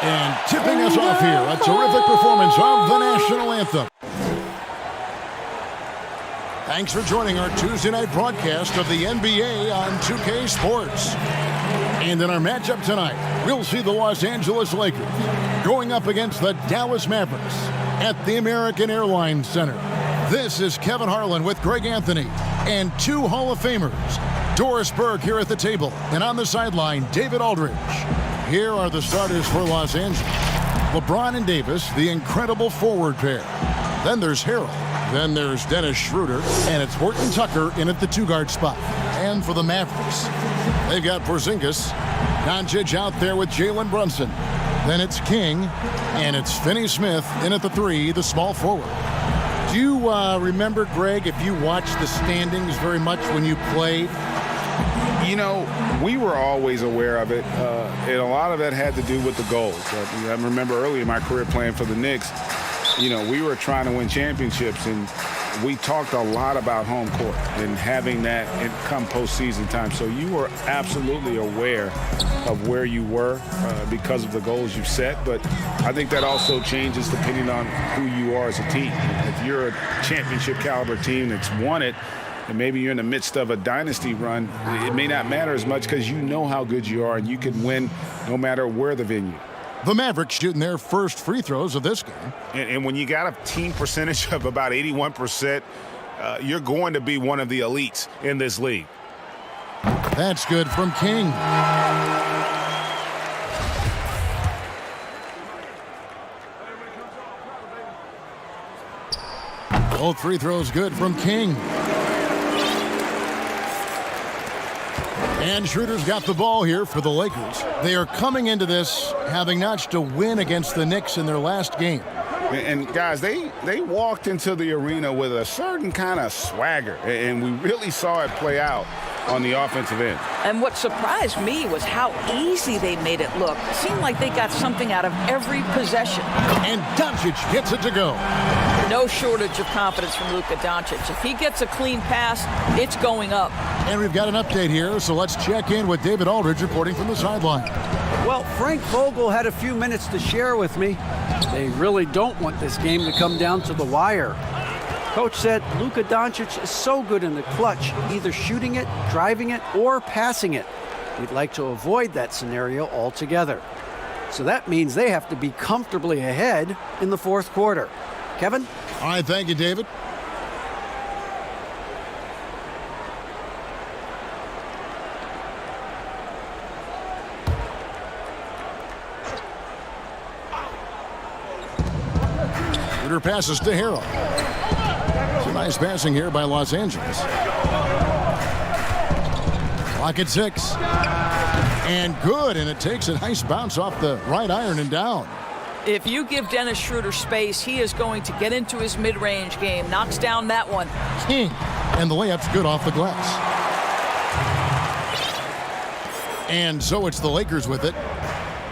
And tipping us off here, a terrific performance of the national anthem. Thanks for joining our Tuesday night broadcast of the NBA on 2K Sports. And in our matchup tonight, we'll see the Los Angeles Lakers going up against the Dallas Mavericks at the American Airlines Center. This is Kevin Harlan with Greg Anthony and two Hall of Famers, Doris Burke here at the table, and on the sideline, David Aldridge. Here are the starters for Los Angeles. LeBron and Davis, the incredible forward pair. Then there's Harold. Then there's Dennis Schroeder, and it's Horton Tucker in at the two-guard spot. And for the Mavericks, they've got Porzingis, Doncic out there with Jalen Brunson. Then it's King, and it's Finney Smith in at the three, the small forward. Do you remember, Greg, if you watched the standings very much when you played? You know, we were always aware of it, and a lot of that had to do with the goals. I remember early in my career playing for the Knicks, you know, we were trying to win championships, and we talked a lot about home court and having that come postseason time. So you were absolutely aware of where you were because of the goals you set. But I think that also changes depending on who you are as a team. If you're a championship caliber team that's won it, and maybe you're in the midst of a dynasty run, it may not matter as much because you know how good you are and you can win no matter where the venue. The Mavericks shooting their first free throws of this game. And when you got a team percentage of about 81%, you're going to be one of the elites in this league. That's good from King. Both free throws good from King. And Schroeder's got the ball here for the Lakers. They are coming into this having notched a win against the Knicks in their last game. And guys, they walked into the arena with a certain kind of swagger, and we really saw it play out on the offensive end. And what surprised me was how easy they made it look. It seemed like they got something out of every possession. And Doncic gets it to go. No shortage of confidence from Luka Doncic. If he gets a clean pass, it's going up. And we've got an update here, so let's check in with David Aldridge reporting from the sideline. Well, Frank Vogel had a few minutes to share with me. They really don't want this game to come down to the wire. Coach said Luka Doncic is so good in the clutch, either shooting it, driving it, or passing it. We'd like to avoid that scenario altogether. So that means they have to be comfortably ahead in the fourth quarter. Kevin? All right, thank you, David. Schroeder passes to Harold. It's a nice passing here by Los Angeles. Clock at 6. And good, and it takes a nice bounce off the right iron and down. If you give Dennis Schroeder space, he is going to get into his mid-range game. Knocks down that one. King, and the layup's good off the glass. And so it's the Lakers with it.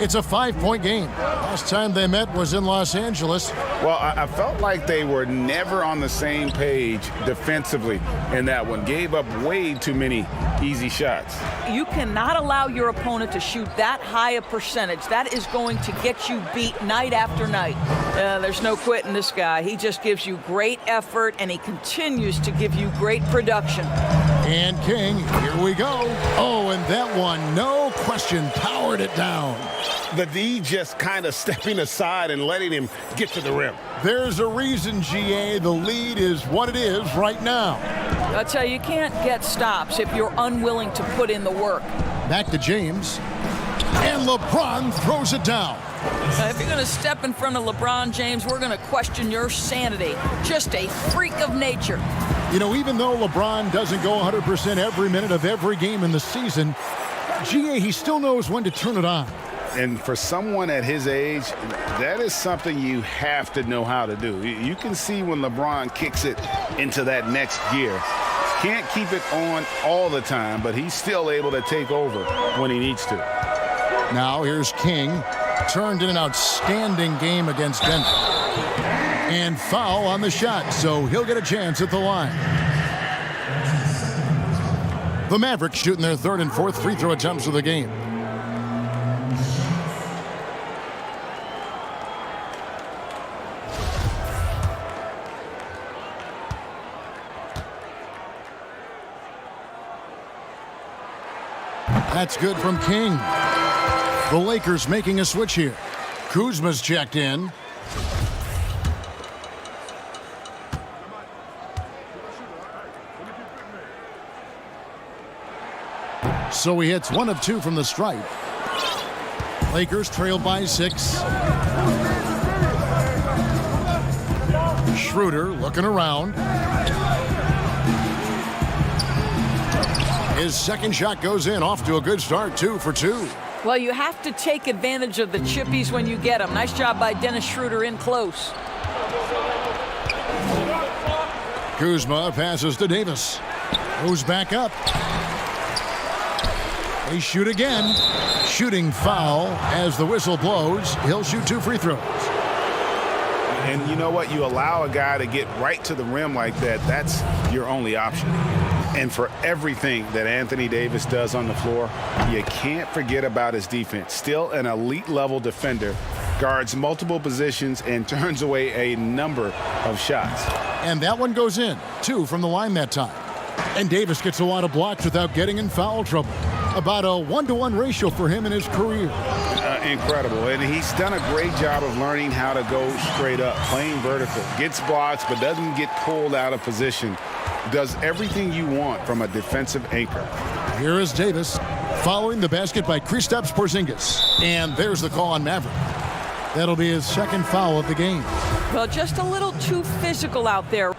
It's a 5-point game. Last time they met was in Los Angeles. Well, I felt like they were never on the same page defensively in that one. Gave up way too many easy shots. You cannot allow your opponent to shoot that high a percentage. That is going to get you beat night after night. There's no quitting this guy. He just gives you great effort, and he continues to give you great production. And King, here we go. Oh, and that one, no question, powered it down. The D just kind of stepping aside and letting him get to the rim. There's a reason, GA, the lead is what it is right now. I'll tell you, you can't get stops if you're unwilling to put in the work. Back to James. And LeBron throws it down. If you're going to step in front of LeBron James, we're going to question your sanity. Just a freak of nature. You know, even though LeBron doesn't go 100% every minute of every game in the season, GA, he still knows when to turn it on. And for someone at his age, that is something you have to know how to do. You can see when LeBron kicks it into that next gear. Can't keep it on all the time, but he's still able to take over when he needs to. Now here's King. Turned in an outstanding game against Denver. And foul on the shot, so he'll get a chance at the line. The Mavericks shooting their third and fourth free throw attempts of the game. That's good from King. The Lakers making a switch here. Kuzma's checked in. So he hits 1 of 2 from the stripe. Lakers trail by 6. Schroeder looking around. His second shot goes in, off to a good start, 2 for 2. Well, you have to take advantage of the chippies when you get them. Nice job by Dennis Schroeder in close. Kuzma passes to Davis. Goes back up. They shoot again. Shooting foul as the whistle blows. He'll shoot 2 free throws. And you know what? You allow a guy to get right to the rim like that, that's your only option. And for everything that Anthony Davis does on the floor, you can't forget about his defense. Still an elite level defender, guards multiple positions and turns away a number of shots. And that one goes in. 2 from the line that time. And Davis gets a lot of blocks without getting in foul trouble. About a 1-to-1 ratio for him in his career. Incredible. And he's done a great job of learning how to go straight up, playing vertical. Gets blocks but doesn't get pulled out of position. Does everything you want from a defensive anchor. Here is Davis following the basket by Kristaps Porzingis. And there's the call on Maverick. That'll be his second foul of the game. Well, just a little too physical out there.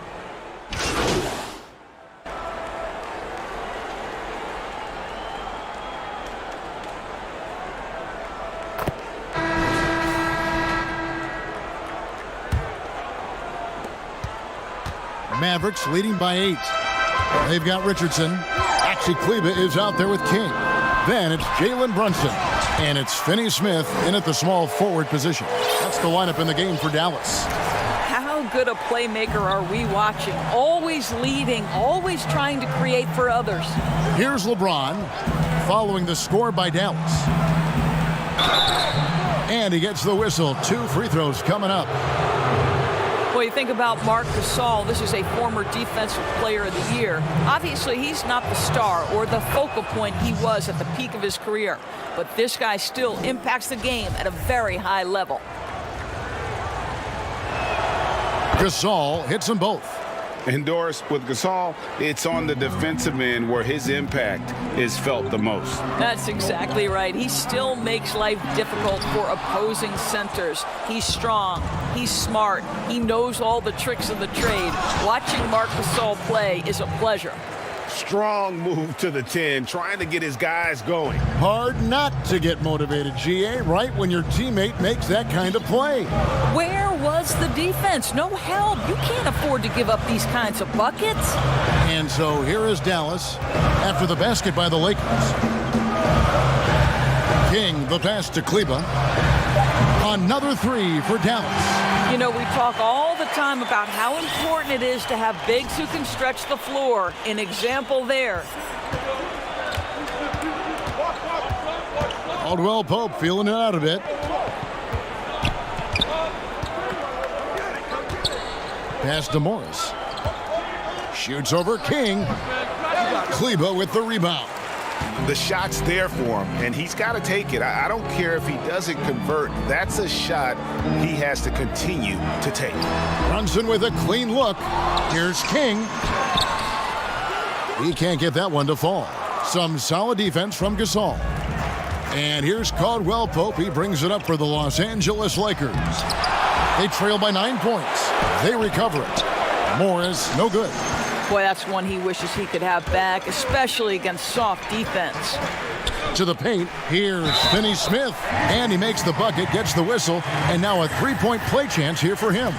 Mavericks leading by 8. They've got Richardson. Actually, Kleba is out there with King. Then it's Jalen Brunson. And it's Finney-Smith in at the small forward position. That's the lineup in the game for Dallas. How good a playmaker are we watching? Always leading, always trying to create for others. Here's LeBron following the score by Dallas. And he gets the whistle. 2 free throws coming up. Well, you think about Marc Gasol. This is a former Defensive Player of the Year. Obviously, he's not the star or the focal point he was at the peak of his career. But this guy still impacts the game at a very high level. Gasol hits them both. Endorsed with Gasol, it's on the defensive end where his impact is felt the most. That's exactly right. He still makes life difficult for opposing centers. He's strong. He's smart. He knows all the tricks of the trade. Watching Marc Gasol play is a pleasure. Strong move to the 10, trying to get his guys going. Hard not to get motivated, GA, right when your teammate makes that kind of play. Where was the defense? No help. You can't afford to give up these kinds of buckets. And so here is Dallas after the basket by the Lakers. King, the pass to Kleba. Another 3 for Dallas. You know, we talk all the time about how important it is to have bigs who can stretch the floor. An example there. Caldwell Pope feeling it out a bit. Pass to Morris. Shoots over King. Kleba with the rebound. The shot's there for him, and he's got to take it. I don't care if he doesn't convert. That's a shot he has to continue to take. Brunson with a clean look. Here's King. He can't get that one to fall. Some solid defense from Gasol. And here's Caldwell Pope. He brings it up for the Los Angeles Lakers. They trail by 9 points. They recover it. Morris, no good. Boy, that's one he wishes he could have back, especially against soft defense. To the paint, here's Finney-Smith, and he makes the bucket, gets the whistle, and now a 3-point play chance here for him.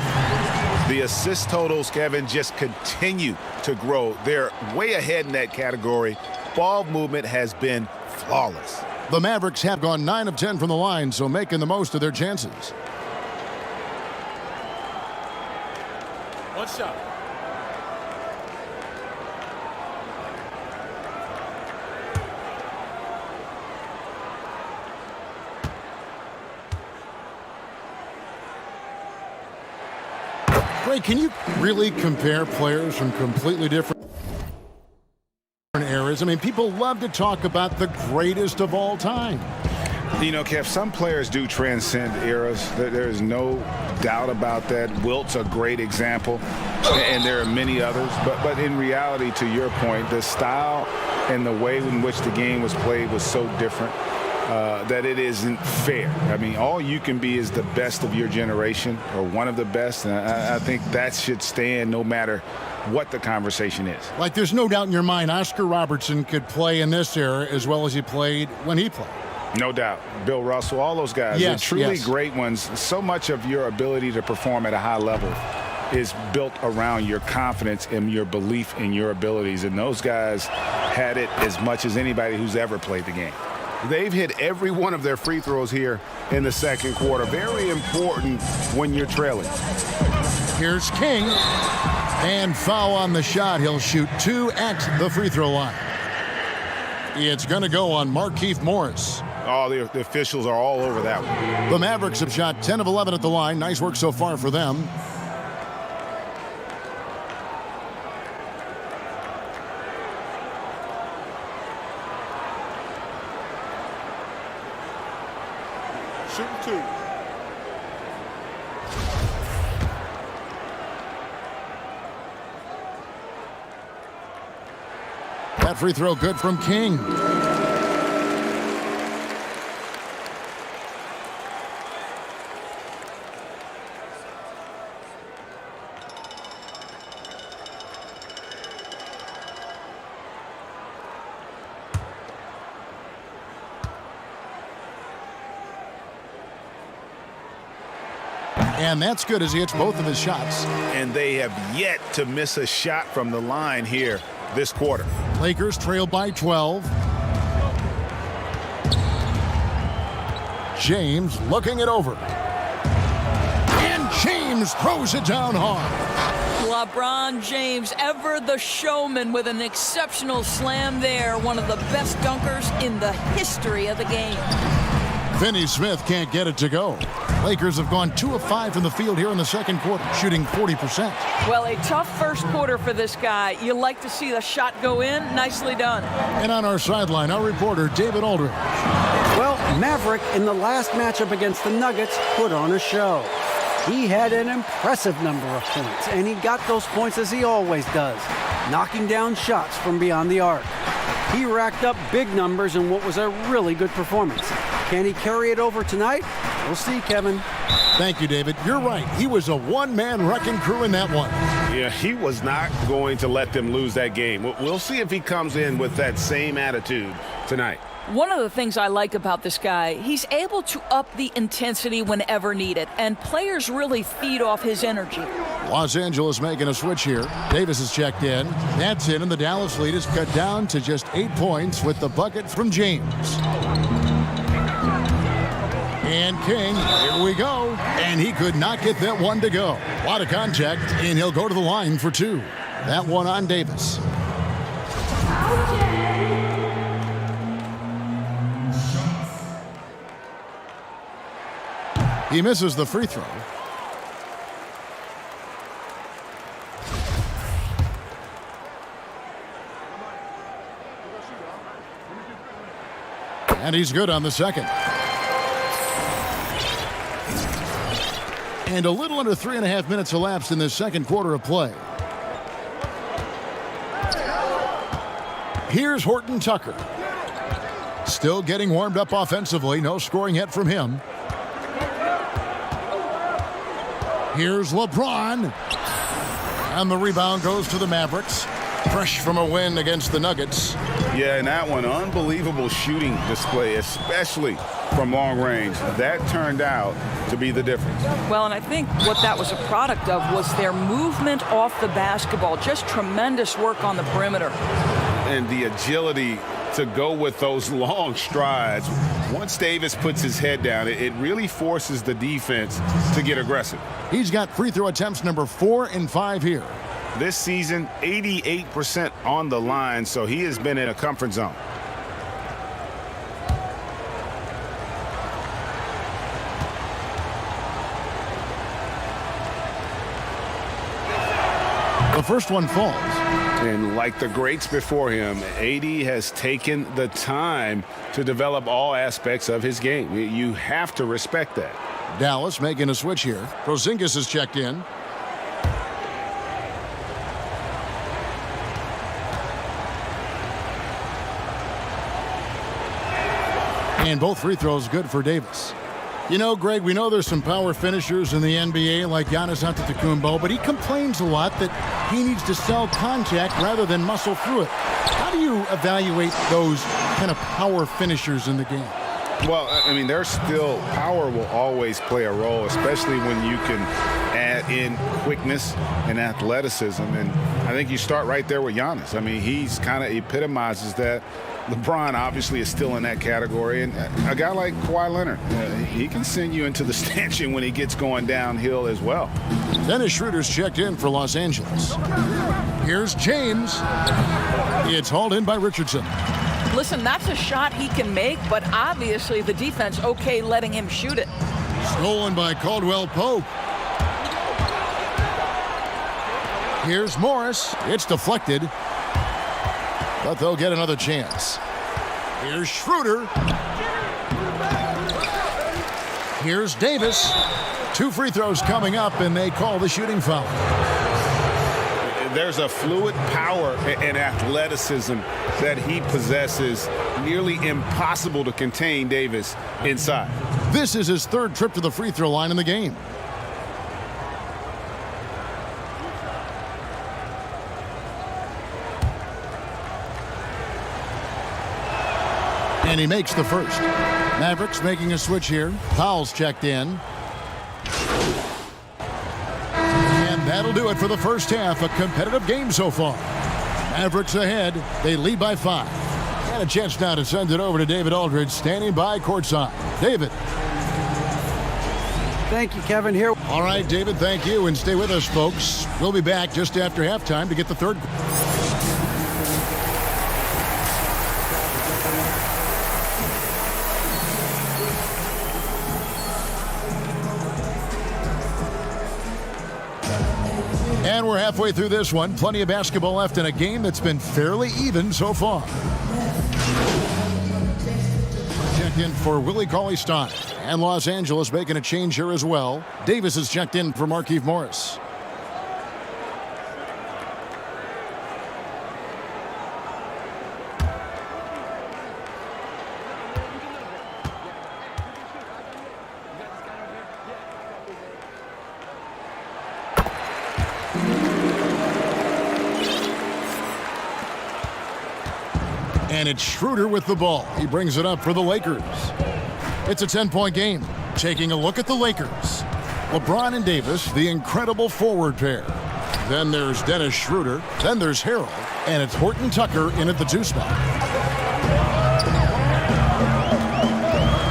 The assist totals, Kevin, just continue to grow. They're way ahead in that category. Ball movement has been flawless. The Mavericks have gone 9 of 10 from the line, so making the most of their chances. What's up? Ray, can you really compare players from completely different eras players. I mean, people love to talk about the greatest of all time. You know, Kev, some players do transcend eras. There is no doubt about that. Wilt's a great example, and there are many others. But in reality, to your point, the style and the way in which the game was played was so different that it isn't fair. I mean, all you can be is the best of your generation or one of the best, and I think that should stand no matter what the conversation is. Like, there's no doubt in your mind Oscar Robertson could play in this era as well as he played when he played. No doubt. Bill Russell, all those guys. Yes, They're truly yes. great ones. So much of your ability to perform at a high level is built around your confidence and your belief in your abilities. And those guys had it as much as anybody who's ever played the game. They've hit every one of their free throws here in the second quarter. Very important when you're trailing. Here's King. And foul on the shot. He'll shoot 2 at the free throw line. It's going to go on Markieff Morris. Oh, the officials are all over that one. The Mavericks have shot 10 of 11 at the line. Nice work so far for them. Shooting 2. That free throw good from King. And that's good as he hits both of his shots. And they have yet to miss a shot from the line here this quarter. Lakers trail by 12. James looking it over. And James throws it down hard. LeBron James, ever the showman, with an exceptional slam there. One of the best dunkers in the history of the game. Finney Smith can't get it to go. Lakers have gone 2 of 5 from the field here in the second quarter, shooting 40%. Well, a tough first quarter for this guy. You like to see the shot go in. Nicely done. And on our sideline, our reporter, David Aldridge. Well, Maverick in the last matchup against the Nuggets put on a show. He had an impressive number of points, and he got those points as he always does, knocking down shots from beyond the arc. He racked up big numbers in what was a really good performance. Can he carry it over tonight? We'll see, Kevin. Thank you, David. You're right. He was a one-man wrecking crew in that one. Yeah, he was not going to let them lose that game. We'll see if he comes in with that same attitude tonight. One of the things I like about this guy, he's able to up the intensity whenever needed, and players really feed off his energy. Los Angeles making a switch here. Davis is checked in. That's in, and the Dallas lead is cut down to just 8 points with the bucket from James. And King, here we go. And he could not get that one to go. A lot of contact, and he'll go to the line for 2. That one on Davis. He misses the free throw. And he's good on the second. And a little under 3.5 minutes elapsed in this second quarter of play. Here's Horton Tucker. Still getting warmed up offensively. No scoring yet from him. Here's LeBron. And the rebound goes to the Mavericks. Fresh from a win against the Nuggets. Yeah, and that one, unbelievable shooting display, especially from long range. That turned out to be the difference. Well, and I think what that was a product of was their movement off the basketball. Just tremendous work on the perimeter. And the agility to go with those long strides. Once Davis puts his head down, it really forces the defense to get aggressive. He's got free throw attempts number 4 and 5 here. This season, 88% on the line, so he has been in a comfort zone. The first one falls. And like the greats before him, AD has taken the time to develop all aspects of his game. You have to respect that. Dallas making a switch here. Porzingis is checked in. And both free throws good for Davis. You know, Greg, we know there's some power finishers in the NBA like Giannis Antetokounmpo, but he complains a lot that he needs to sell contact rather than muscle through it. How do you evaluate those kind of power finishers in the game? Well, I mean, there's still power will always play a role, especially when you can add in quickness and athleticism. And I think you start right there with Giannis. I mean, he's kind of epitomizes that. LeBron obviously is still in that category. And a guy like Kawhi Leonard, he can send you into the stanchion when he gets going downhill as well. Dennis Schroeder's checked in for Los Angeles. Here's James. It's hauled in by Richardson. Listen, that's a shot he can make, but obviously the defense okay letting him shoot it. Stolen by Caldwell Pope. Here's Morris. It's deflected, but they'll get another chance. Here's Schroeder. Here's Davis. 2 free throws coming up, and they call the shooting foul. There's a fluid power and athleticism that he possesses, nearly impossible to contain Davis inside. This is his 3rd trip to the free throw line in the game. And he makes the first. Mavericks making a switch here. Powell's checked in. And that'll do it for the first half. A competitive game so far. Mavericks ahead. They lead by 5. And a chance now to send it over to David Aldridge, standing by courtside. David. Thank you, Kevin. Here. All right, David, thank you. And stay with us, folks. We'll be back just after halftime to get the third. And we're halfway through this one. Plenty of basketball left in a game that's been fairly even so far. Checked in for Willie Cauley-Stein. And Los Angeles making a change here as well. Davis is checked in for Markieff Morris. And it's Schroeder with the ball. He brings it up for the Lakers. It's a 10-point game. Taking a look at the Lakers. LeBron and Davis, the incredible forward pair. Then there's Dennis Schroeder. Then there's Harrell. And it's Horton Tucker in at the 2 spot.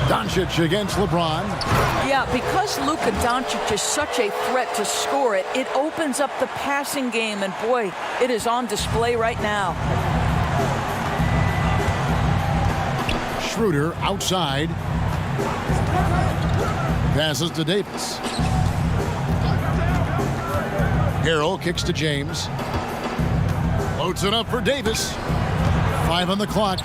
Doncic against LeBron. Yeah, because Luka Doncic is such a threat to score it, it opens up the passing game. And boy, it is on display right now. Schroeder outside. Passes to Davis. Harrell kicks to James. Loads it up for Davis. 5 on the clock.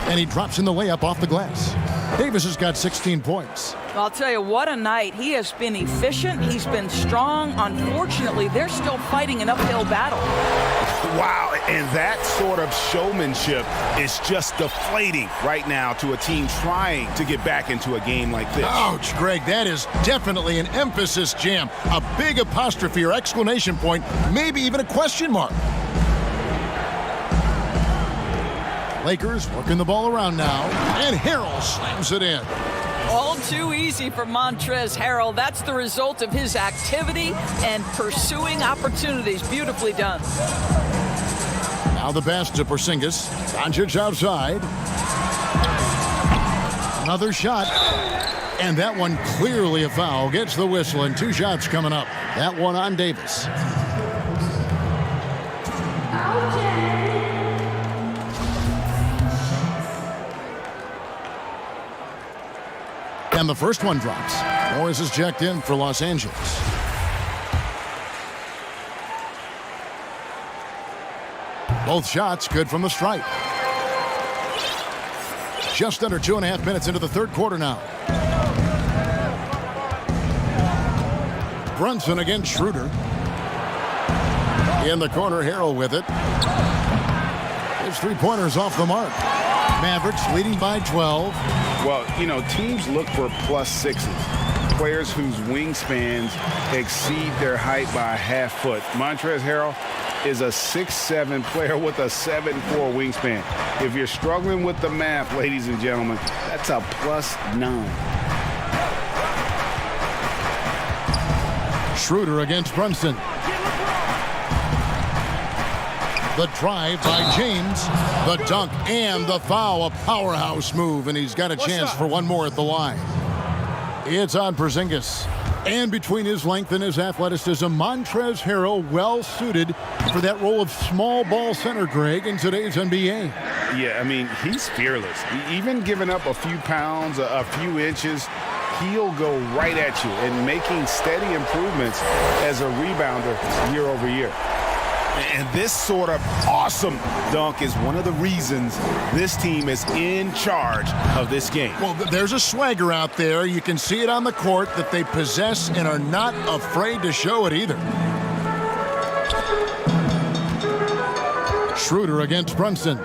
And he drops in the layup off the glass. Davis has got 16 points. I'll tell you, what a night. He has been efficient. He's been strong. Unfortunately, they're still fighting an uphill battle. Wow, and that sort of showmanship is just deflating right now to a team trying to get back into a game like this. Ouch, Greg, that is definitely an emphasis jam. A big apostrophe or exclamation point, maybe even a question mark. Lakers working the ball around now, and Harrell slams it in. All too easy for Montrezl Harrell. That's the result of his activity and pursuing opportunities. Beautifully done. Now the pass to Porzingis. Doncic outside. Another shot. And that one clearly a foul. Gets the whistle, and 2 shots coming up. That one on Davis. And the first one drops. Morris is checked in for Los Angeles. Both shots good from the stripe. Just under 2.5 minutes into the third quarter now. Brunson against Schroeder. In the corner, Harrell with it. His three-pointers off the mark. Mavericks leading by 12. Well, you know, teams look for +6s. Players whose wingspans exceed their height by a half foot. Montrezl Harrell is a 6'7" player with a 7'4" wingspan. If you're struggling with the math, ladies and gentlemen, that's a +9. Schroeder against Brunson. The drive by James. The dunk and the foul. A powerhouse move, and he's got a chance for one more at the line. It's on Porzingis. And between his length and his athleticism, Montrezl Harrell well suited for that role of small ball center, Greg, in today's NBA. Yeah, I mean, he's fearless. Even giving up a few pounds, a few inches, he'll go right at you and making steady improvements as a rebounder year over year. And this sort of awesome dunk is one of the reasons this team is in charge of this game. Well, there's a swagger out there. You can see it on the court that they possess and are not afraid to show it either. Schroeder against Brunson.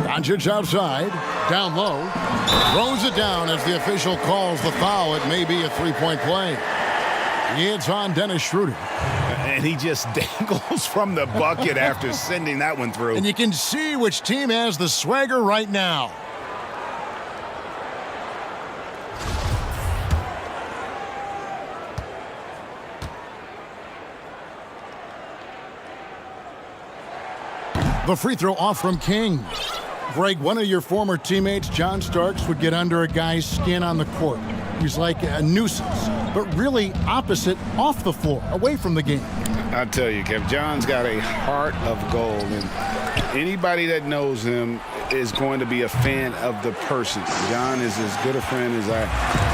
Doncic outside. Down low. Throws it down as the official calls the foul. It may be a three-point play. It's on Dennis Schroeder. And he just dangles from the bucket after sending that one through. And you can see which team has the swagger right now. The free throw off from King. Greg, one of your former teammates, John Starks, would get under a guy's skin on the court. He's like a nuisance, but really opposite off the floor, away from the game. I tell you, Kev, John's got a heart of gold, and anybody that knows him is going to be a fan of the person. John is as good a friend as I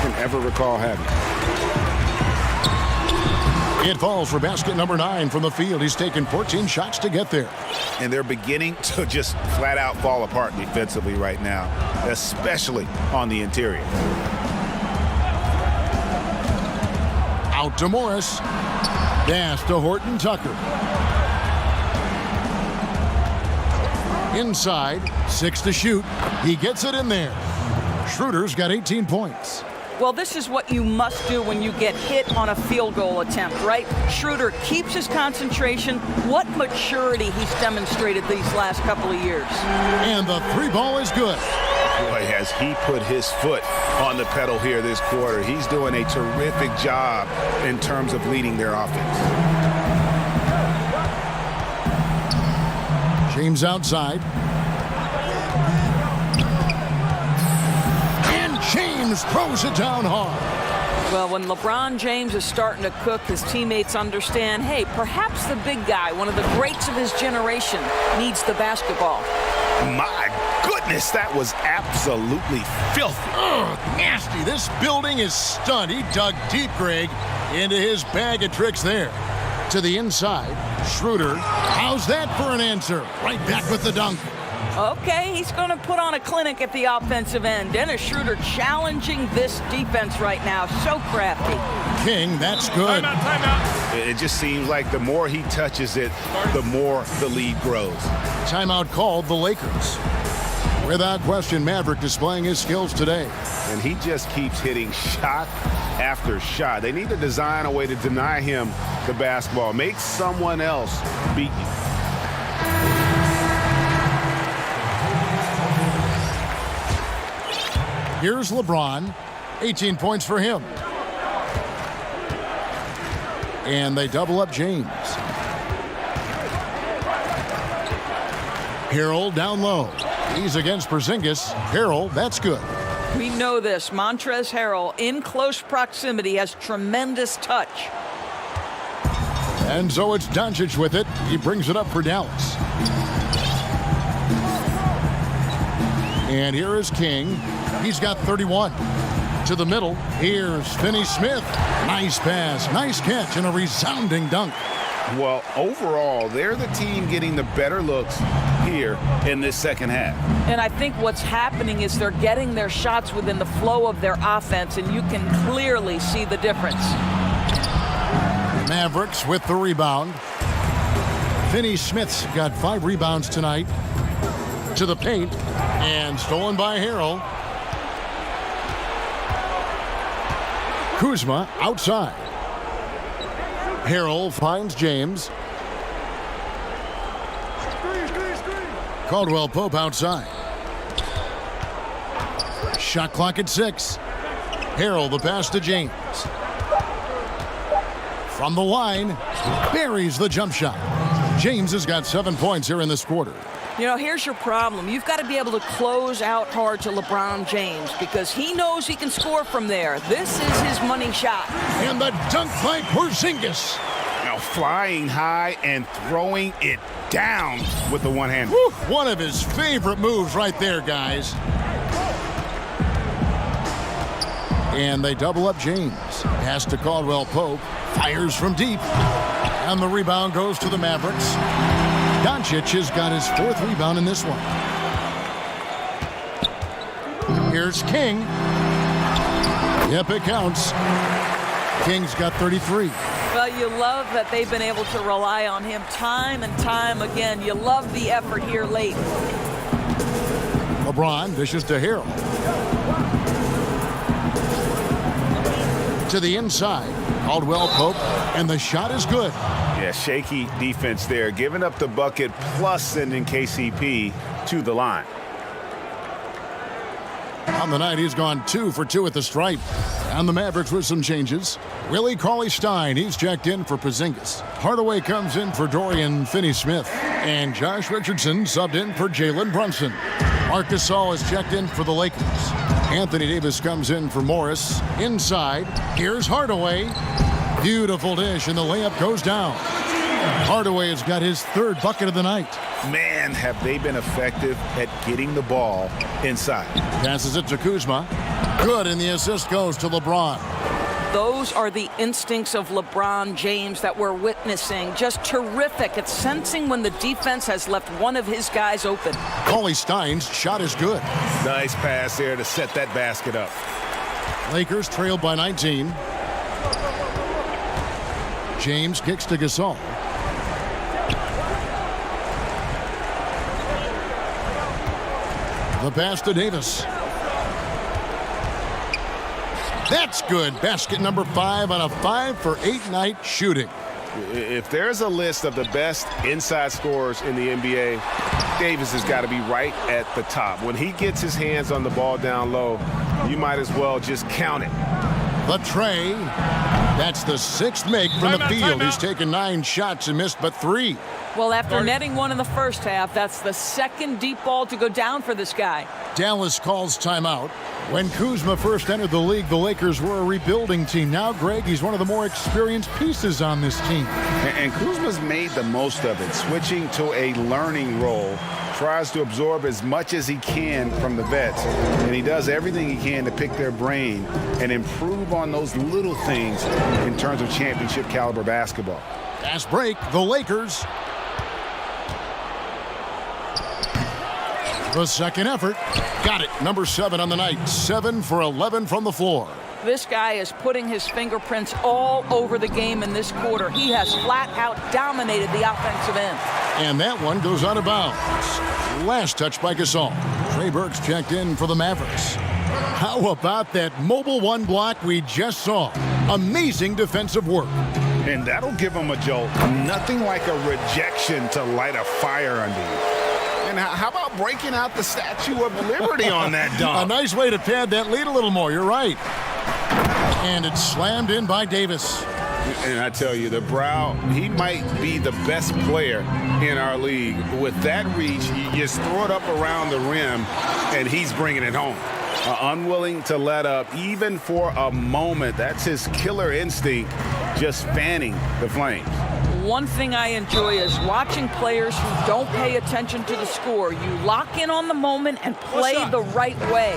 can ever recall having. It falls for basket number 9 from the field. He's taken 14 shots to get there. And they're beginning to just flat out fall apart defensively right now, especially on the interior. Out to Morris. Pass to Horton Tucker. Inside, 6 to shoot. He gets it in there. Schroeder's got 18 points. Well, this is what you must do when you get hit on a field goal attempt, right? Schroeder keeps his concentration. What maturity he's demonstrated these last couple of years. And the three ball is good. Boy, has he put his foot on the pedal here this quarter. He's doing a terrific job in terms of leading their offense. James outside. And James throws it down hard. Well, when LeBron James is starting to cook, his teammates understand, hey, perhaps the big guy, one of the greats of his generation, needs the basketball. My goodness, that was absolutely filthy. Ugh, nasty. This building is stunned. He dug deep, Greg, into his bag of tricks there. To the inside, Schroeder. How's that for an answer? Right back with the dunk. Okay, he's going to put on a clinic at the offensive end. Dennis Schroeder challenging this defense right now. So crafty. King, that's good. Timeout. It just seems like the more he touches it, the more the lead grows. Timeout called the Lakers. Without question, Maverick displaying his skills today. And he just keeps hitting shot after shot. They need to design a way to deny him the basketball. Make someone else beat you. Here's LeBron. 18 points for him. And they double up James. Harrell down low. He's against Porzingis. Harrell, that's good. We know this. Montrezl Harrell in close proximity has tremendous touch. And so it's Doncic with it. He brings it up for Dallas. And here is King. He's got 31. To the middle, here's Finney-Smith. Nice pass, nice catch, and a resounding dunk. Well, overall, they're the team getting the better looks here in this second half. And I think what's happening is they're getting their shots within the flow of their offense, and you can clearly see the difference. Mavericks with the rebound. Finney Smith's got 5 rebounds tonight. To the paint, and stolen by Harrell. Kuzma outside. Harrell finds James. Caldwell Pope outside. Shot clock at 6. Harrell the pass to James. From the line, buries the jump shot. James has got 7 points here in this quarter. You know, here's your problem. You've got to be able to close out hard to LeBron James because he knows he can score from there. This is his money shot. And the dunk by Porzingis. Now flying high and throwing it down with the one hand. One of his favorite moves right there, guys. And they double up James. Pass to Caldwell Pope. Fires from deep. And the rebound goes to the Mavericks. Doncic has got his 4th rebound in this one. Here's King. Yep, it counts. King's got 33. Well, you love that they've been able to rely on him time and time again. You love the effort here late. LeBron dishes to Harrell. To the inside. Caldwell Pope, and the shot is good. Yeah, shaky defense there, giving up the bucket plus sending KCP to the line. On the night, he's gone 2 for 2 at the stripe. And the Mavericks with some changes. Willie Cauley-Stein, he's checked in for Porzingis. Hardaway comes in for Dorian Finney-Smith. And Josh Richardson subbed in for Jalen Brunson. Marc Gasol is checked in for the Lakers. Anthony Davis comes in for Morris. Inside, here's Hardaway. Beautiful dish, and the layup goes down. Hardaway has got his 3rd bucket of the night. Man, have they been effective at getting the ball inside. Passes it to Kuzma. Good, and the assist goes to LeBron. Those are the instincts of LeBron James that we're witnessing. Just terrific at sensing when the defense has left one of his guys open. Cauley-Stein's shot is good. Nice pass there to set that basket up. Lakers trailed by 19. James kicks to Gasol. The pass to Davis. That's good. Basket number 5 on a 5 for 8 night shooting. If there's a list of the best inside scorers in the NBA, Davis has got to be right at the top. When he gets his hands on the ball down low, you might as well just count it. The tray. That's the 6th make from the field. He's taken 9 shots and missed but 3. Well, after netting one in the first half, that's the 2nd deep ball to go down for this guy. Dallas calls timeout. When Kuzma first entered the league, the Lakers were a rebuilding team. Now, Greg, he's one of the more experienced pieces on this team. And Kuzma's made the most of it, switching to a learning role. Tries to absorb as much as he can from the vets, and he does everything he can to pick their brain and improve on those little things in terms of championship caliber basketball. Fast break, the Lakers. The second effort. Got it. Number 7 on the night. 7 for 11 from the floor. This guy is putting his fingerprints all over the game in this quarter. He has flat out dominated the offensive end. And that one goes out of bounds. Last touch by Gasol. Trey Burke's checked in for the Mavericks. How about that mobile 1 block we just saw? Amazing defensive work. And that'll give him a jolt. Nothing like a rejection to light a fire under you. And how about breaking out the Statue of Liberty on that dunk? A nice way to pad that lead a little more. You're right. And it's slammed in by Davis. And I tell you, the brow, he might be the best player in our league. With that reach, you just throw it up around the rim, and he's bringing it home. Unwilling to let up, even for a moment. That's his killer instinct, just fanning the flames. One thing I enjoy is watching players who don't pay attention to the score. You lock in on the moment and play the right way.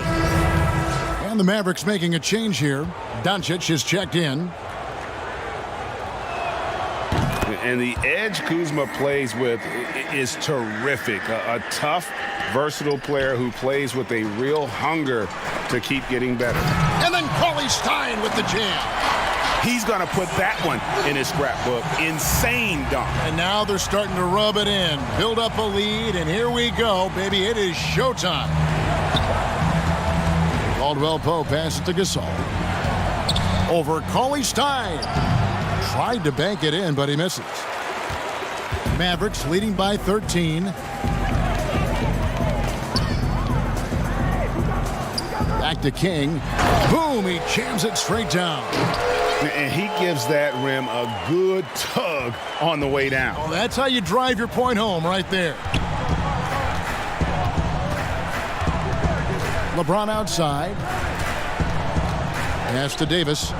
And the Mavericks making a change here. Doncic is checked in. And the edge Kuzma plays with is terrific. A tough, versatile player who plays with a real hunger to keep getting better. And then Cauley Stein with the jam. He's going to put that one in his scrapbook. Insane dunk. And now they're starting to rub it in, build up a lead, and here we go, baby. It is showtime. Caldwell Pope passes to Gasol. Over Cauley Stein. Tried to bank it in, but he misses. Mavericks leading by 13. Back to King. Boom, he jams it straight down. And he gives that rim a good tug on the way down. Oh, that's how you drive your point home right there. LeBron outside. Pass to Davis.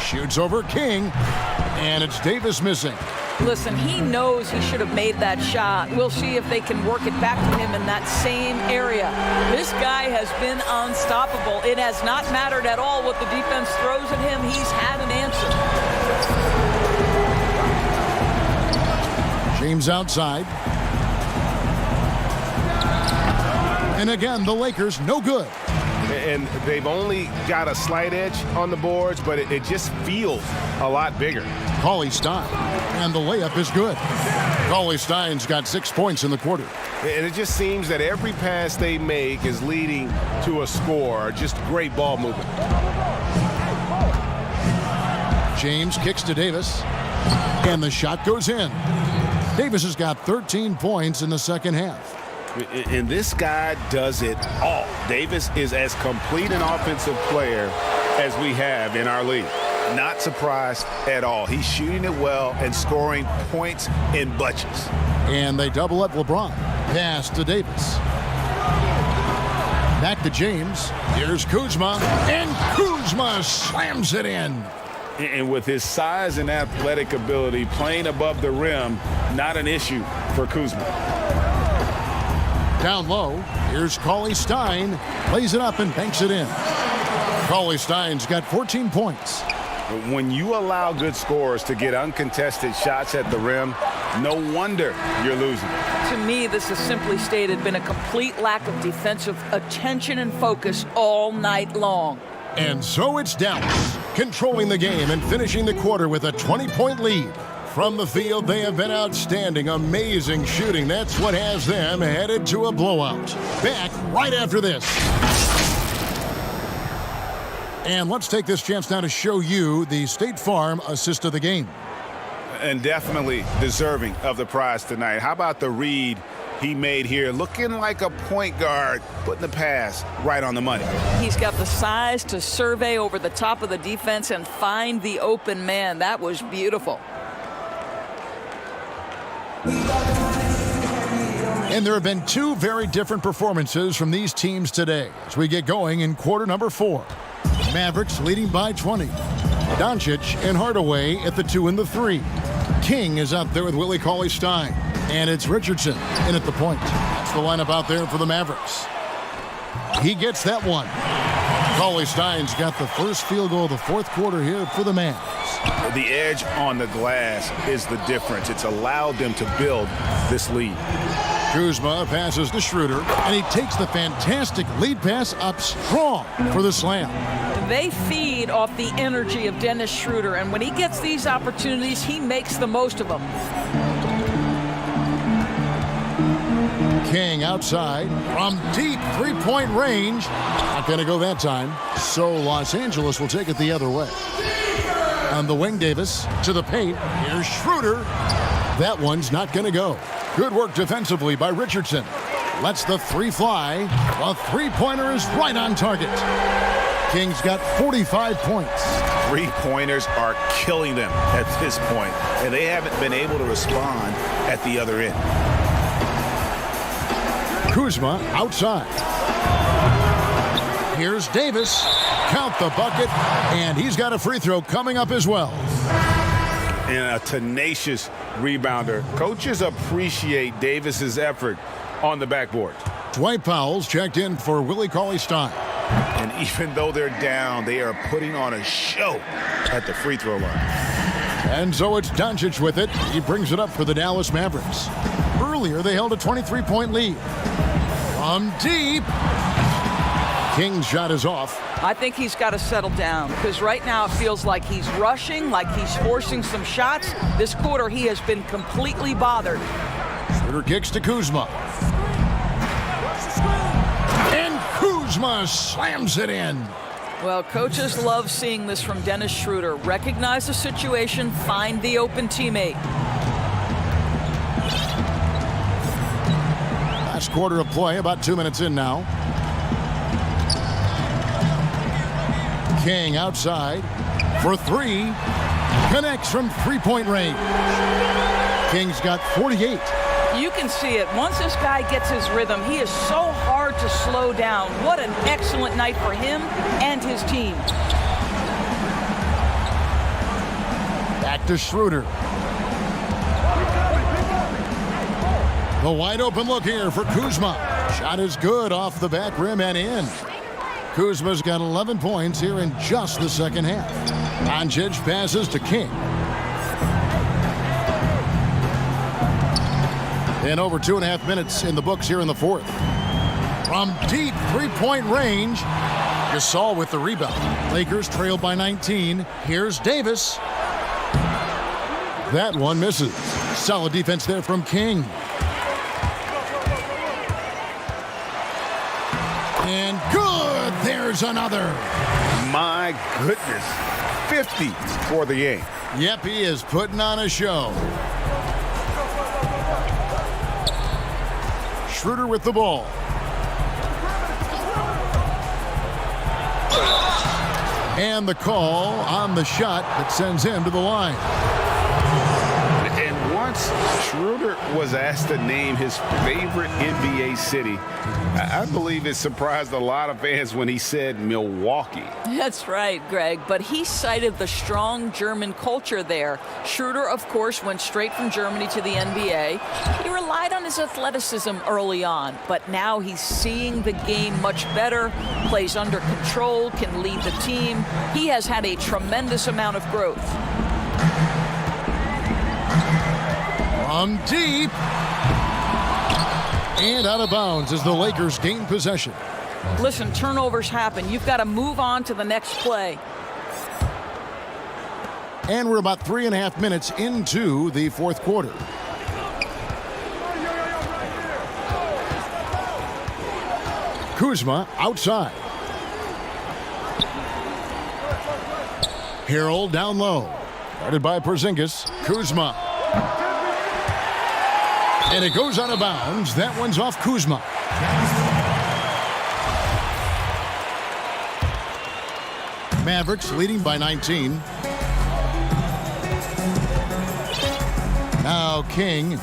Shoots over King. And it's Davis missing. Listen, he knows he should have made that shot. We'll see if they can work it back to him in that same area. This guy has been unstoppable. It has not mattered at all what the defense throws at him. He's had an answer. James outside. And again, the Lakers no good. And they've only got a slight edge on the boards, but it just feels a lot bigger. Cauley Stein. And the layup is good. Cauley Stein's got 6 points in the quarter. And it just seems that every pass they make is leading to a score. Just great ball movement. James kicks to Davis. And the shot goes in. Davis has got 13 points in the second half. And this guy does it all. Davis is as complete an offensive player as we have in our league. Not surprised at all. He's shooting it well and scoring points in bunches. And they double up LeBron. Pass to Davis. Back to James. Here's Kuzma. And Kuzma slams it in. And with his size and athletic ability, playing above the rim, not an issue for Kuzma. Down low, here's Cauley Stein. Plays it up and banks it in. Cauley Stein's got 14 points. When you allow good scorers to get uncontested shots at the rim, no wonder you're losing. To me, this has simply stated been a complete lack of defensive attention and focus all night long. And so it's Dallas, controlling the game and finishing the quarter with a 20-point lead. From the field, they have been outstanding, amazing shooting. That's what has them headed to a blowout. Back right after this. And let's take this chance now to show you the State Farm assist of the game. And definitely deserving of the prize tonight. How about the read he made here? Looking like a point guard, putting the pass right on the money. He's got the size to survey over the top of the defense and find the open man. That was beautiful. And there have been two very different performances from these teams today as we get going in quarter number 4. Mavericks leading by 20. Doncic and Hardaway at the 2 and the 3. King is out there with Willie Cauley Stein. And it's Richardson in at the point. That's the lineup out there for the Mavericks. He gets that one. Cauley Stein's got the first field goal of the fourth quarter here for the Mavs. The edge on the glass is the difference. It's allowed them to build this lead. Kuzma passes to Schroeder, and he takes the fantastic lead pass up strong for the slam. They feed off the energy of Dennis Schroeder, and when he gets these opportunities, he makes the most of them. King outside from deep three-point range. Not going to go that time, so Los Angeles will take it the other way. On the wing, Davis to the paint. Here's Schroeder. That one's not going to go. Good work defensively by Richardson. Lets the three fly. The three-pointer is right on target. King's got 45 points. Three-pointers are killing them at this point, and they haven't been able to respond at the other end. Kuzma outside. Here's Davis. Count the bucket, and he's got a free throw coming up as well. And a tenacious rebounder. Coaches appreciate Davis's effort on the backboard. Dwight Powell's checked in for Willie Cauley Stein. And even though they're down, they are putting on a show at the free throw line. And so it's Doncic with it. He brings it up for the Dallas Mavericks. Earlier, they held a 23-point lead. From deep. King's shot is off. I think he's got to settle down because right now it feels like he's rushing, like he's forcing some shots. This quarter, he has been completely bothered. Schroeder kicks to Kuzma. And Kuzma slams it in. Well, coaches love seeing this from Dennis Schroeder. Recognize the situation, find the open teammate. Last quarter of play, about 2 minutes in now. King outside for three. Connects from three-point range. King's got 48. You can see it. Once this guy gets his rhythm, he is so hard to slow down. What an excellent night for him and his team. Back to Schroeder. The wide open look here for Kuzma. Shot is good off the back rim and in. Kuzma's got 11 points here in just the second half. Doncic passes to King. And over 2.5 minutes in the books here in the fourth. From deep three-point range, Gasol with the rebound. Lakers trailed by 19. Here's Davis. That one misses. Solid defense there from King. And good. There's another. My goodness. 50 for the game. Yep, he is putting on a show. Schroeder with the ball. And the call on the shot that sends him to the line. And once Schroeder was asked to name his favorite NBA city, I believe it surprised a lot of fans when he said Milwaukee. That's right, Greg. But he cited the strong German culture there. Schroeder, of course, went straight from Germany to the NBA. He relied on his athleticism early on, but now he's seeing the game much better, plays under control, can lead the team. He has had a tremendous amount of growth. From deep. And out of bounds as the Lakers gain possession. Listen, turnovers happen. You've got to move on to the next play. And we're about 3.5 minutes into the fourth quarter. Kuzma outside. Harrell down low. Guarded by Porzingis. Kuzma. And it goes out of bounds. That one's off Kuzma. Mavericks leading by 19. Now King.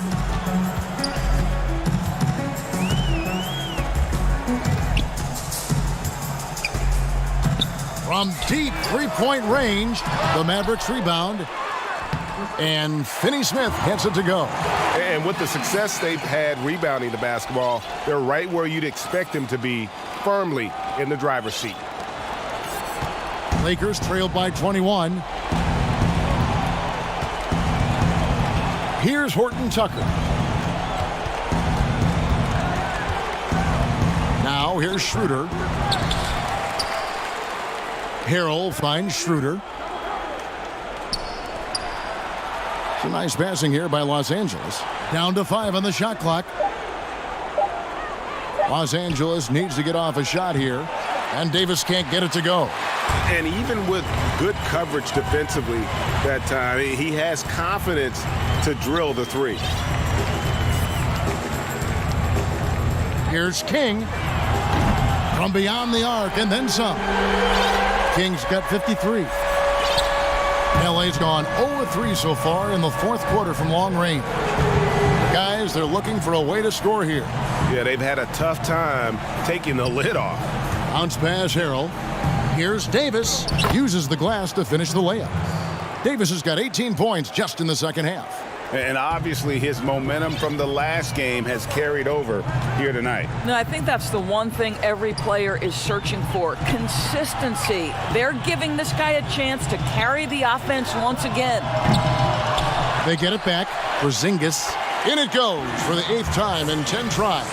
From deep three-point range, the Mavericks rebound. And Finney Smith gets it to go. And with the success they've had rebounding the basketball, they're right where you'd expect them to be, firmly in the driver's seat. Lakers trailed by 21. Here's Horton Tucker. Now here's Schroeder. Harrell finds Schroeder. Some nice passing here by Los Angeles. Down to 5 on the shot clock. Los Angeles needs to get off a shot here, and Davis can't get it to go. And even with good coverage defensively that time, he has confidence to drill the three. Here's King from beyond the arc and then some. King's got 53. LA's gone 0-3 so far in the fourth quarter from long range. Guys, they're looking for a way to score here. Yeah, they've had a tough time taking the lid off. Bounce pass, Harrell. Here's Davis. Uses the glass to finish the layup. Davis has got 18 points just in the second half. And obviously his momentum from the last game has carried over here tonight. No, I think that's the one thing every player is searching for, consistency. They're giving this guy a chance to carry the offense once again. They get it back. Porzingis. In it goes for the 8th time in 10 tries.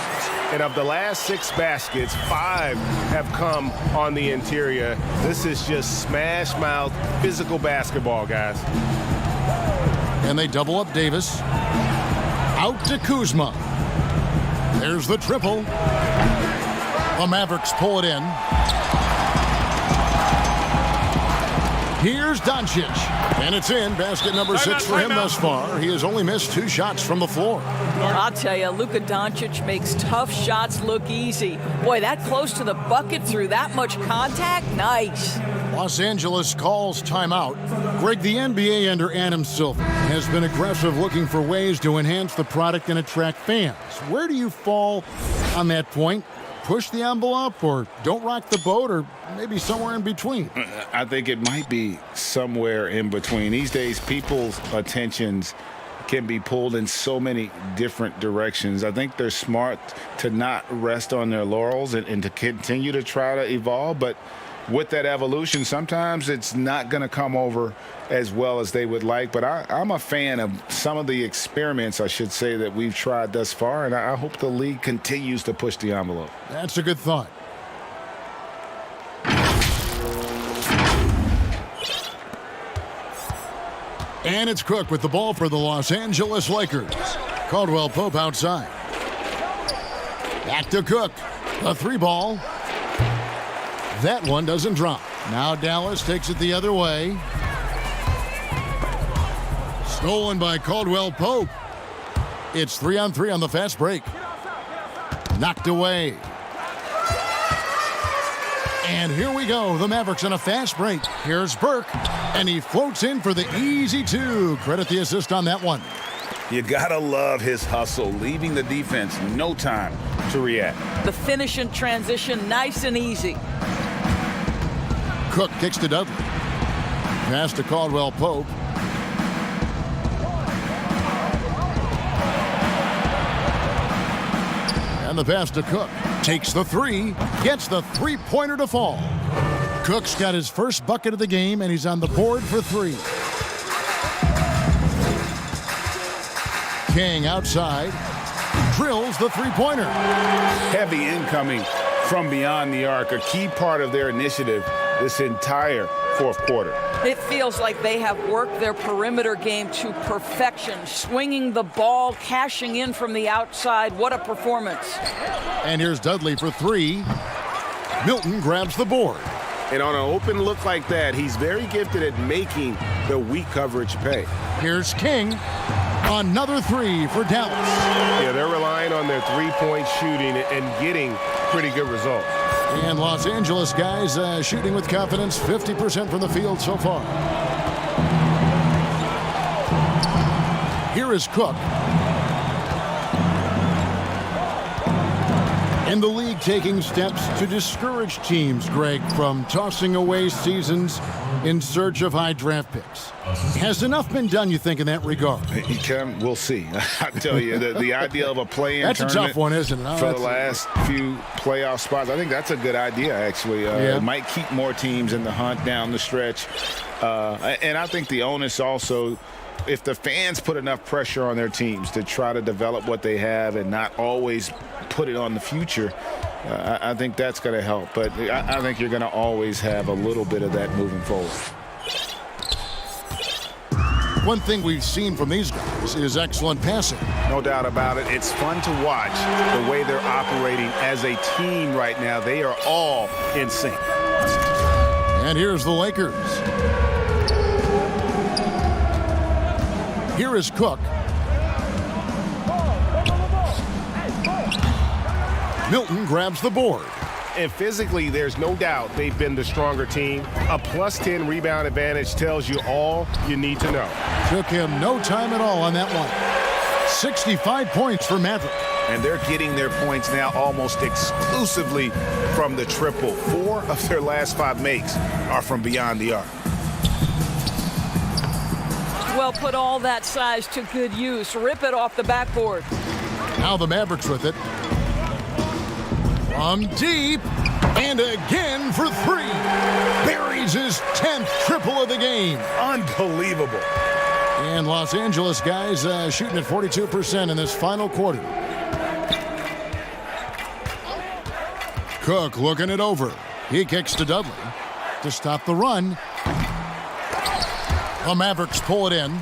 And of the last 6 baskets, 5 have come on the interior. This is just smash mouth physical basketball, guys. And they double up Davis. Out to Kuzma. There's the triple. The Mavericks pull it in. Here's Doncic. And it's in. Basket number 6 for him thus far. He has only missed 2 shots from the floor. I'll tell you, Luka Doncic makes tough shots look easy. Boy, that close to the bucket through that much contact, nice. Los Angeles calls timeout. Greg, the NBA under Adam Silver has been aggressive looking for ways to enhance the product and attract fans. Where do you fall on that point? Push the envelope or don't rock the boat or maybe somewhere in between? I think it might be somewhere in between. These days, people's attentions can be pulled in so many different directions. I think they're smart to not rest on their laurels and to continue to try to evolve. But with that evolution, sometimes it's not going to come over as well as they would like. But I'm a fan of some of the experiments, I should say, that we've tried thus far. And I hope the league continues to push the envelope. That's a good thought. And it's Cook with the ball for the Los Angeles Lakers. Caldwell Pope outside. Back to Cook. A 3 ball. That one doesn't drop. Now Dallas takes it the other way. Stolen by Caldwell Pope. It's 3-on-3 on the fast break. Knocked away. And here we go. The Mavericks on a fast break. Here's Burke. And he floats in for the easy 2. Credit the assist on that one. You gotta love his hustle, leaving the defense no time to react. The finish and transition, nice and easy. Cook kicks to Dudley. Pass to Caldwell Pope. And the pass to Cook. Takes the 3. Gets the 3-pointer to fall. Cook's got his first bucket of the game, and he's on the board for 3. King outside. Drills the 3-pointer. Heavy incoming from beyond the arc, a key part of their initiative this entire 4th quarter. It feels like they have worked their perimeter game to perfection, swinging the ball, cashing in from the outside. What a performance. And here's Dudley for 3. Milton grabs the board. And on an open look like that, he's very gifted at making the weak coverage pay. Here's King. Another 3 for Dallas. Yeah, they're relying on their 3-point shooting and getting pretty good results. And Los Angeles guys shooting with confidence, 50% from the field so far. Here is Cook. And the league taking steps to discourage teams, Greg, from tossing away seasons in search of high draft picks. Has enough been done, you think, in that regard? We'll see. I tell you, the idea of a play-in That's a tough one, isn't it? For the last few playoff spots, I think that's a good idea, actually. It might keep more teams in the hunt down the stretch. And I think the onus also, if the fans put enough pressure on their teams to try to develop what they have and not always put it on the future, I think that's going to help. But I think you're going to always have a little bit of that moving forward. One thing we've seen from these guys is excellent passing. No doubt about it. It's fun to watch the way they're operating as a team right now. They are all in sync. And here's the Lakers. Here is Cook. Milton grabs the board. And physically, there's no doubt they've been the stronger team. A +10 rebound advantage tells you all you need to know. Took him no time at all on that one. 65 points for Maverick. And they're getting their points now almost exclusively from the triple. 4 of their last 5 makes are from beyond the arc. Well, put all that size to good use. Rip it off the backboard. Now the Mavericks with it. From deep. And again for three. Buries his 10th triple of the game. Unbelievable. And Los Angeles guys shooting at 42% in this final quarter. Cook looking it over. He kicks to Dudley to stop the run. The Mavericks pull it in.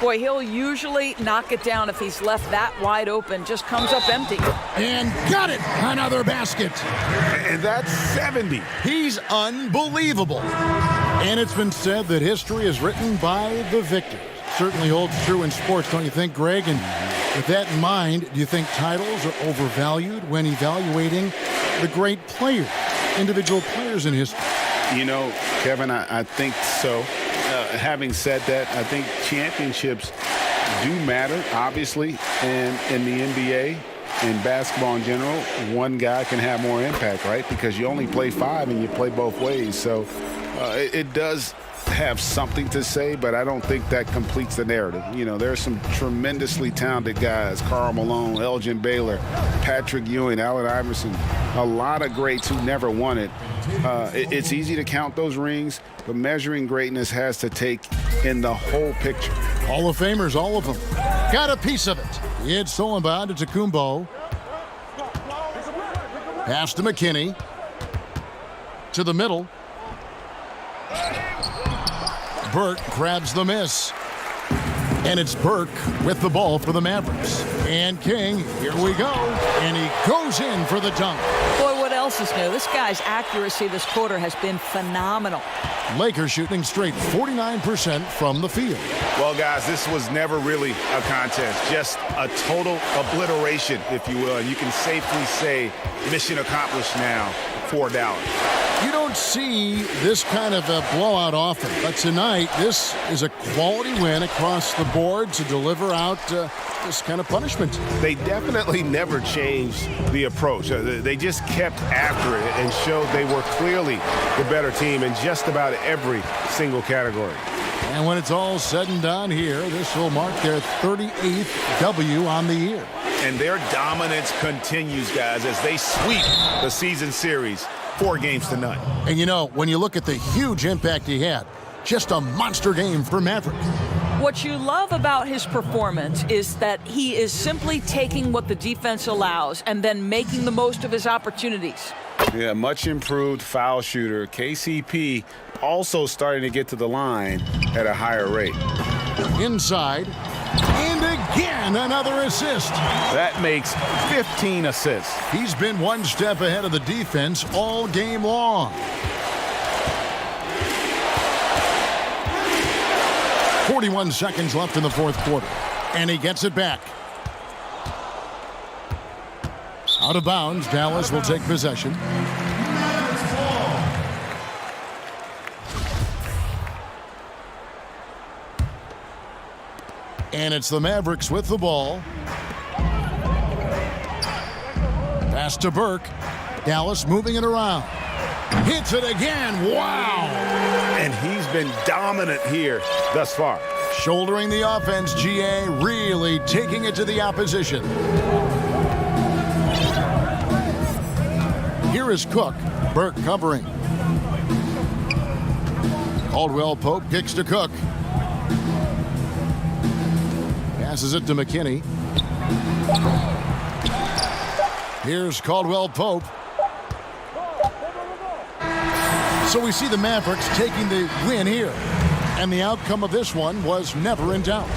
Boy, he'll usually knock it down if he's left that wide open. Just comes up empty. And got it. Another basket. And that's 70. He's unbelievable. And it's been said that history is written by the victor. Certainly holds true in sports, don't you think, Greg? And with that in mind, do you think titles are overvalued when evaluating the great players, individual players in history? You know, Kevin, I think so. Having said that, I think championships do matter, obviously, and in the NBA, in basketball in general, one guy can have more impact, right? Because you only play 5 and you play both ways. So it does have something to say, but I don't think that completes the narrative. You know, there are some tremendously talented guys, Karl Malone, Elgin Baylor, Patrick Ewing, Allen Iverson, a lot of greats who never won it. It's easy to count those rings, but measuring greatness has to take in the whole picture. Hall of Famers, all of them. Got a piece of it. It's stolen by Antetokounmpo. Pass to McKinney. To the middle. Burke grabs the miss. And it's Burke with the ball for the Mavericks. And King, here we go. And he goes in for the dunk. Boy, what else is new? This guy's accuracy this quarter has been phenomenal. Lakers shooting straight 49% from the field. Well, guys, this was never really a contest, just a total obliteration, if you will. And you can safely say mission accomplished now for Dallas. You don't see this kind of a blowout often, but tonight this is a quality win across the board to deliver out this kind of punishment. They definitely never changed the approach. They just kept after it and showed they were clearly the better team in just about every single category. And when it's all said and done here, this will mark their 38th W on the year. And their dominance continues, guys, as they sweep the season series 4-0. And you know, when you look at the huge impact he had, just a monster game for Maverick. What you love about his performance is that he is simply taking what the defense allows and then making the most of his opportunities. Yeah, much improved foul shooter. KCP also starting to get to the line at a higher rate. Inside, and again another assist. That makes 15 assists. He's been one step ahead of the defense all game long. 41 seconds left in the fourth quarter, and he gets it back. Out of bounds, Dallas will take possession. And it's the Mavericks with the ball. Pass to Burke. Dallas moving it around. Hits it again. Wow. And he's been dominant here thus far. Shouldering the offense, GA, really taking it to the opposition. Here is Cook. Burke covering. Caldwell Pope kicks to Cook. Passes it to McKinney. Here's Caldwell Pope. So we see the Mavericks taking the win here. And the outcome of this one was never in doubt.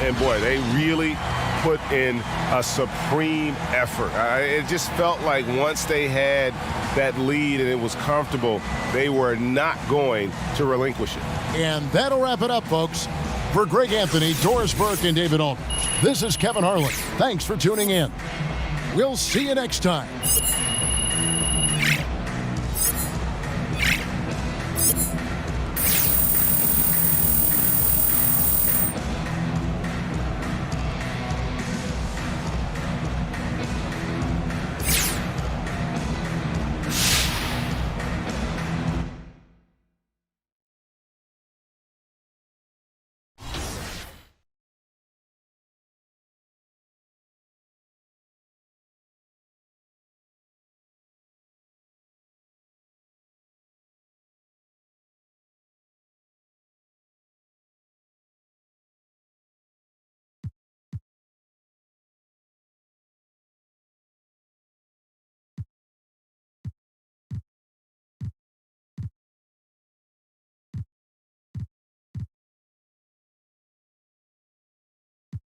And boy, they really put in a supreme effort. It just felt like once they had that lead and it was comfortable, they were not going to relinquish it. And that'll wrap it up, folks. For Greg Anthony, Doris Burke, and David Aldridge, this is Kevin Harlan. Thanks for tuning in. We'll see you next time.